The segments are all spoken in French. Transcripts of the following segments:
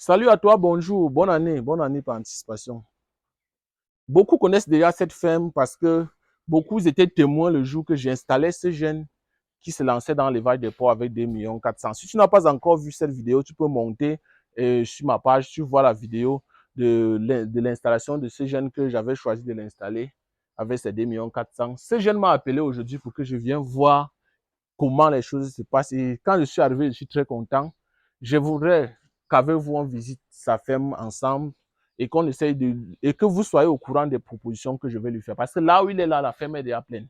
Salut à toi, bonjour, bonne année par anticipation. Beaucoup connaissent déjà cette ferme parce que beaucoup étaient témoins le jour que j'installais ce jeune qui se lançait dans l'élevage des porcs avec 2,4 millions. Si tu n'as pas encore vu cette vidéo, tu peux monter sur ma page, tu vois la vidéo de l'installation de ce jeune que j'avais choisi de l'installer avec ses 2,4 millions. Ce jeune m'a appelé aujourd'hui pour que je vienne voir comment les choses se passent. Et quand je suis arrivé, je suis très content. Je voudrais qu'avec vous, on visite sa ferme ensemble et qu'on essaye et que vous soyez au courant des propositions que je vais lui faire. Parce que là où il est là, la ferme est déjà pleine.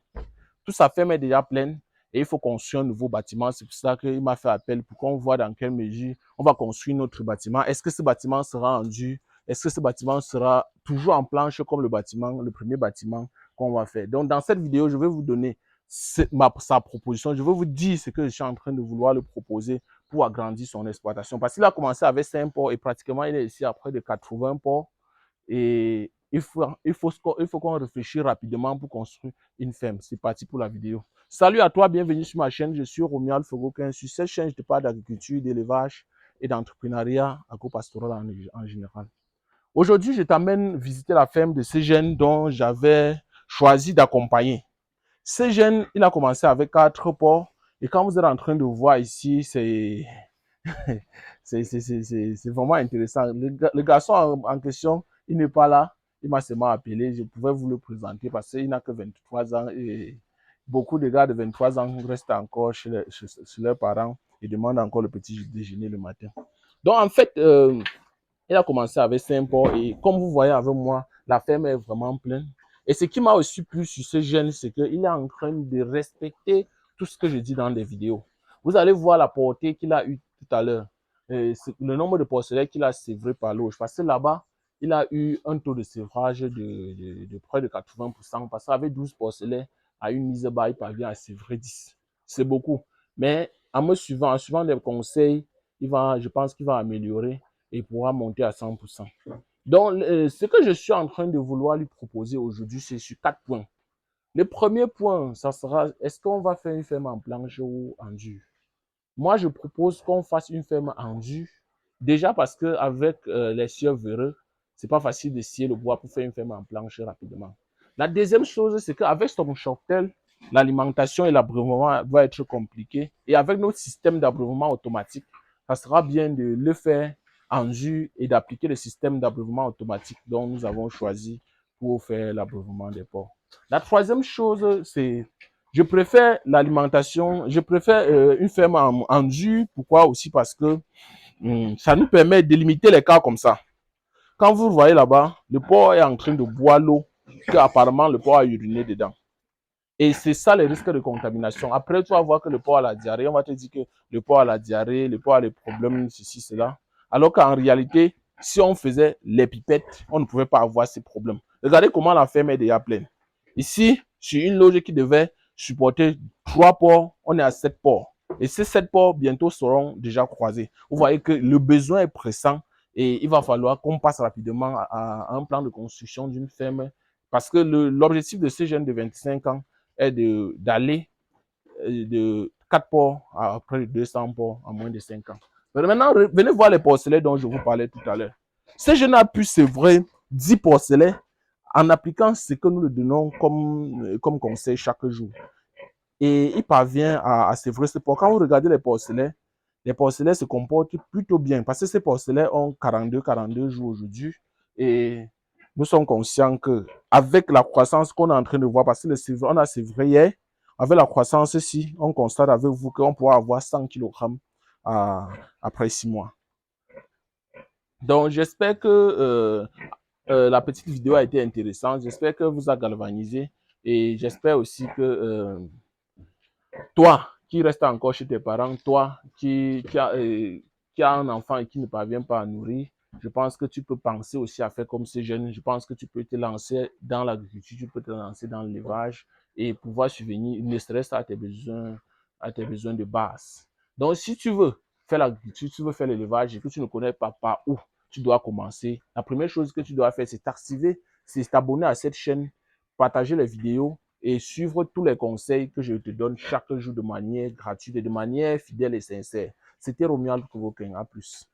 Toute sa ferme est déjà pleine et il faut construire un nouveau bâtiment. C'est pour ça qu'il m'a fait appel pour qu'on voit dans quelle mesure on va construire notre bâtiment. Est-ce que ce bâtiment sera en dur? Est-ce que ce bâtiment sera toujours en planche comme le premier bâtiment qu'on va faire? Donc, dans cette vidéo, je vais vous donner sa proposition. Je vais vous dire ce que je suis en train de vouloir le proposer pour agrandir son exploitation. Parce qu'il a commencé avec 5 porcs et pratiquement il est ici à près de 80 porcs. Et il faut qu'on réfléchisse rapidement pour construire une ferme. C'est parti pour la vidéo. Salut à toi, bienvenue sur ma chaîne. Je suis Romuald Fogokin. Sur cette chaîne, je te parle d'agriculture, d'élevage et d'entrepreneuriat agropastoral en général. Aujourd'hui, je t'amène visiter la ferme de ces jeunes dont j'avais choisi d'accompagner. Ce jeune, il a commencé avec 4 porcs. Et quand vous êtes en train de voir ici, c'est c'est vraiment intéressant. Le garçon en question, il n'est pas là. Il m'a seulement appelé. Je pouvais vous le présenter parce qu'il n'a que 23 ans. Et beaucoup de gars de 23 ans restent encore chez leurs parents et demandent encore le petit déjeuner le matin. Donc, en fait, il a commencé avec 5 porcs. Et comme vous voyez avec moi, la ferme est vraiment pleine. Et ce qui m'a aussi plu sur ce jeune, c'est qu'il est en train de respecter tout ce que je dis dans les vidéos. Vous allez voir la portée qu'il a eue tout à l'heure. Le nombre de porcelets qu'il a sévré par l'eau. Parce que là-bas, il a eu un taux de sévrage de près de 80%. Parce qu'avec 12 porcelets, à une mise bas, il parvient à sévrer 10. C'est beaucoup. Mais en suivant les conseils, je pense qu'il va améliorer et pourra monter à 100%. Donc, ce que je suis en train de vouloir lui proposer aujourd'hui, c'est sur 4 points. Le premier point, ça sera, est-ce qu'on va faire une ferme en planche ou en dur? Moi, je propose qu'on fasse une ferme en dur. Déjà parce qu'avec les scieurs véreux, c'est pas facile de scier le bois pour faire une ferme en planche rapidement. La deuxième chose, c'est qu'avec son cheptel, l'alimentation et l'abreuvement va être compliqué. Et avec notre système d'abreuvement automatique, ça sera bien de le faire en dur et d'appliquer le système d'abreuvement automatique dont nous avons choisi pour faire l'abreuvement des porcs. La troisième chose, c'est je préfère l'alimentation, je préfère une ferme en dur. Pourquoi aussi? Parce que ça nous permet de limiter les cas comme ça. Quand vous voyez là-bas, le porc est en train de boire l'eau que apparemment le porc a uriné dedans. Et c'est ça le risque de contamination. Après, tu vas voir que le porc a la diarrhée. On va te dire que le porc a la diarrhée, le porc a des problèmes, ceci, cela. Alors qu'en réalité, si on faisait les pipettes, on ne pouvait pas avoir ces problèmes. Regardez comment la ferme est déjà pleine. Ici, sur une loge qui devait supporter 3 porcs, on est à 7 porcs. Et ces 7 porcs, bientôt, seront déjà croisés. Vous voyez que le besoin est pressant et il va falloir qu'on passe rapidement à un plan de construction d'une ferme. Parce que l'objectif de ces jeunes de 25 ans est d'aller de 4 ports à près de 200 ports en moins de 5 ans. Mais maintenant, venez voir les porcelets dont je vous parlais tout à l'heure. Ce jeune a pu sevrer 10 porcelets en appliquant ce que nous lui donnons comme conseil chaque jour. Et il parvient à sevrer ce porc. Quand vous regardez les porcelets se comportent plutôt bien parce que ces porcelets ont 42 jours aujourd'hui. Et nous sommes conscients que avec la croissance qu'on est en train de voir, parce que on a sévré hier, avec la croissance ici, on constate avec vous qu'on pourra avoir 100 kg après 6 mois. Donc, j'espère que la petite vidéo a été intéressante. J'espère que vous a galvanisé et j'espère aussi que toi qui restes encore chez tes parents, toi qui a un enfant et qui ne parvient pas à nourrir, je pense que tu peux penser aussi à faire comme ces jeunes. Je pense que tu peux te lancer dans l'agriculture, tu peux te lancer dans l'élevage et pouvoir subvenir ne serait-ce à tes besoins de base. Donc, si tu veux faire l'agriculture, tu veux faire l'élevage et que tu ne connais pas par où tu dois commencer, la première chose que tu dois faire, c'est t'activer, c'est t'abonner à cette chaîne, partager les vidéos et suivre tous les conseils que je te donne chaque jour de manière gratuite et de manière fidèle et sincère. C'était Romuald Kovokin. À plus.